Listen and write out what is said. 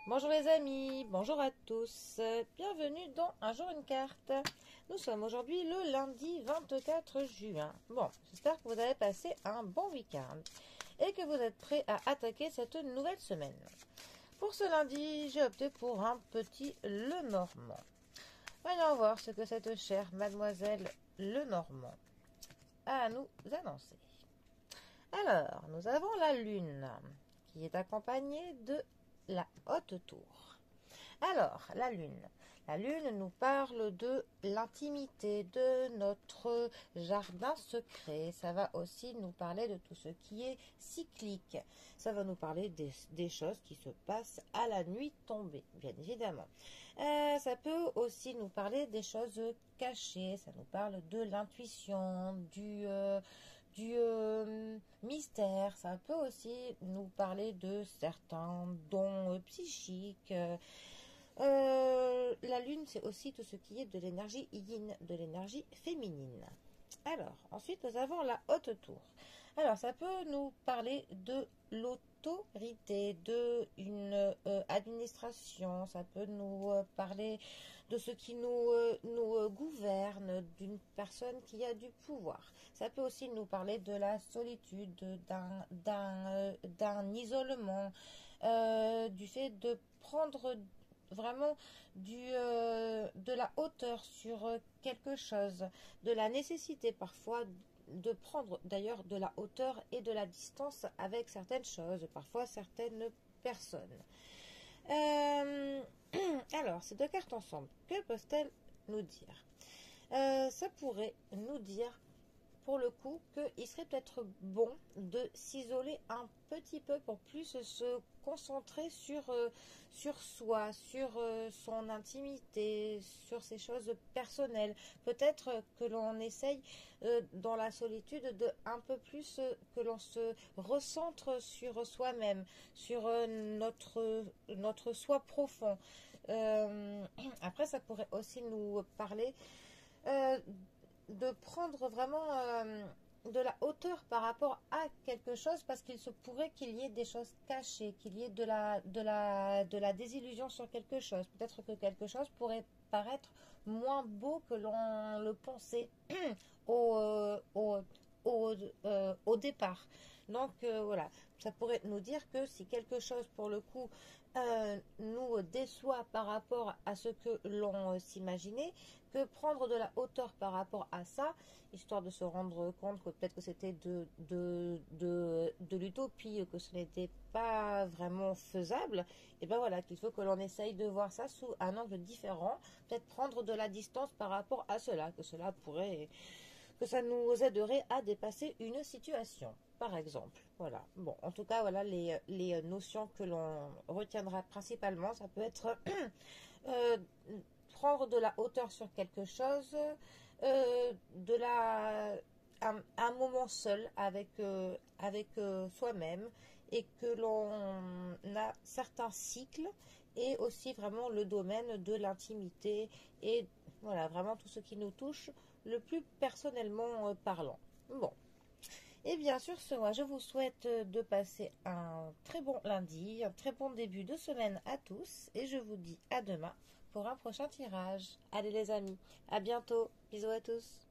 Bonjour les amis, bonjour à tous, bienvenue dans Un jour une carte. Nous sommes aujourd'hui le lundi 24 juin. Bon, j'espère que vous avez passé un bon week-end et que vous êtes prêts à attaquer cette nouvelle semaine. Pour ce lundi, j'ai opté pour un petit Lenormand. Voyons voir ce que cette chère mademoiselle Lenormand a à nous annoncer. Alors, nous avons la lune qui est accompagnée de la haute tour. Alors, la lune nous parle de l'intimité, de notre jardin secret. Ça va aussi nous parler de tout ce qui est cyclique. Ça va nous parler des choses qui se passent à la nuit tombée, bien évidemment. Ça peut aussi nous parler des choses cachées. Ça nous parle de l'intuition, du mystère. Ça peut aussi nous parler de certains dons psychiques. La lune, c'est aussi tout ce qui est de l'énergie yin, de l'énergie féminine. Alors, ensuite, nous avons la haute tour. Alors, ça peut nous parler de l'autorité, de une administration. Ça peut nous parler de ce qui nous gouverne, d'une personne qui a du pouvoir. Ça peut aussi nous parler de la solitude, d'un isolement, du fait de prendre vraiment de la hauteur sur quelque chose, de la nécessité parfois de prendre d'ailleurs de la hauteur et de la distance avec certaines choses, parfois certaines personnes. Euh, alors, ces deux cartes ensemble, que peuvent-elles nous dire? Ça pourrait nous dire pour le coup qu'il serait peut-être bon de s'isoler un petit peu pour plus se concentrer sur soi, sur son intimité, sur ses choses personnelles. Peut-être que l'on essaye dans la solitude de un peu plus que l'on se recentre sur soi-même, sur notre soi profond. Après, ça pourrait aussi nous parler euh, de prendre vraiment de la hauteur par rapport à quelque chose parce qu'il se pourrait qu'il y ait des choses cachées, qu'il y ait de la désillusion sur quelque chose. Peut-être que quelque chose pourrait paraître moins beau que l'on le pensait au, au départ. Donc voilà, ça pourrait nous dire que si quelque chose pour le coup nous déçoit par rapport à ce que l'on s'imaginait, que prendre de la hauteur par rapport à ça, histoire de se rendre compte que peut-être que c'était de l'utopie, que ce n'était pas vraiment faisable, et ben voilà, qu'il faut que l'on essaye de voir ça sous un angle différent, peut-être prendre de la distance par rapport à cela, que ça nous aiderait à dépasser une situation, par exemple. Voilà. Bon, en tout cas, voilà les notions que l'on retiendra principalement. Ça peut être euh, prendre de la hauteur sur quelque chose, un moment seul avec soi-même et que l'on a certains cycles et aussi vraiment le domaine de l'intimité et voilà, vraiment tout ce qui nous touche le plus personnellement parlant. Bon, et bien sûr, moi, je vous souhaite de passer un très bon lundi, un très bon début de semaine à tous, et je vous dis à demain pour un prochain tirage. Allez les amis, à bientôt, bisous à tous.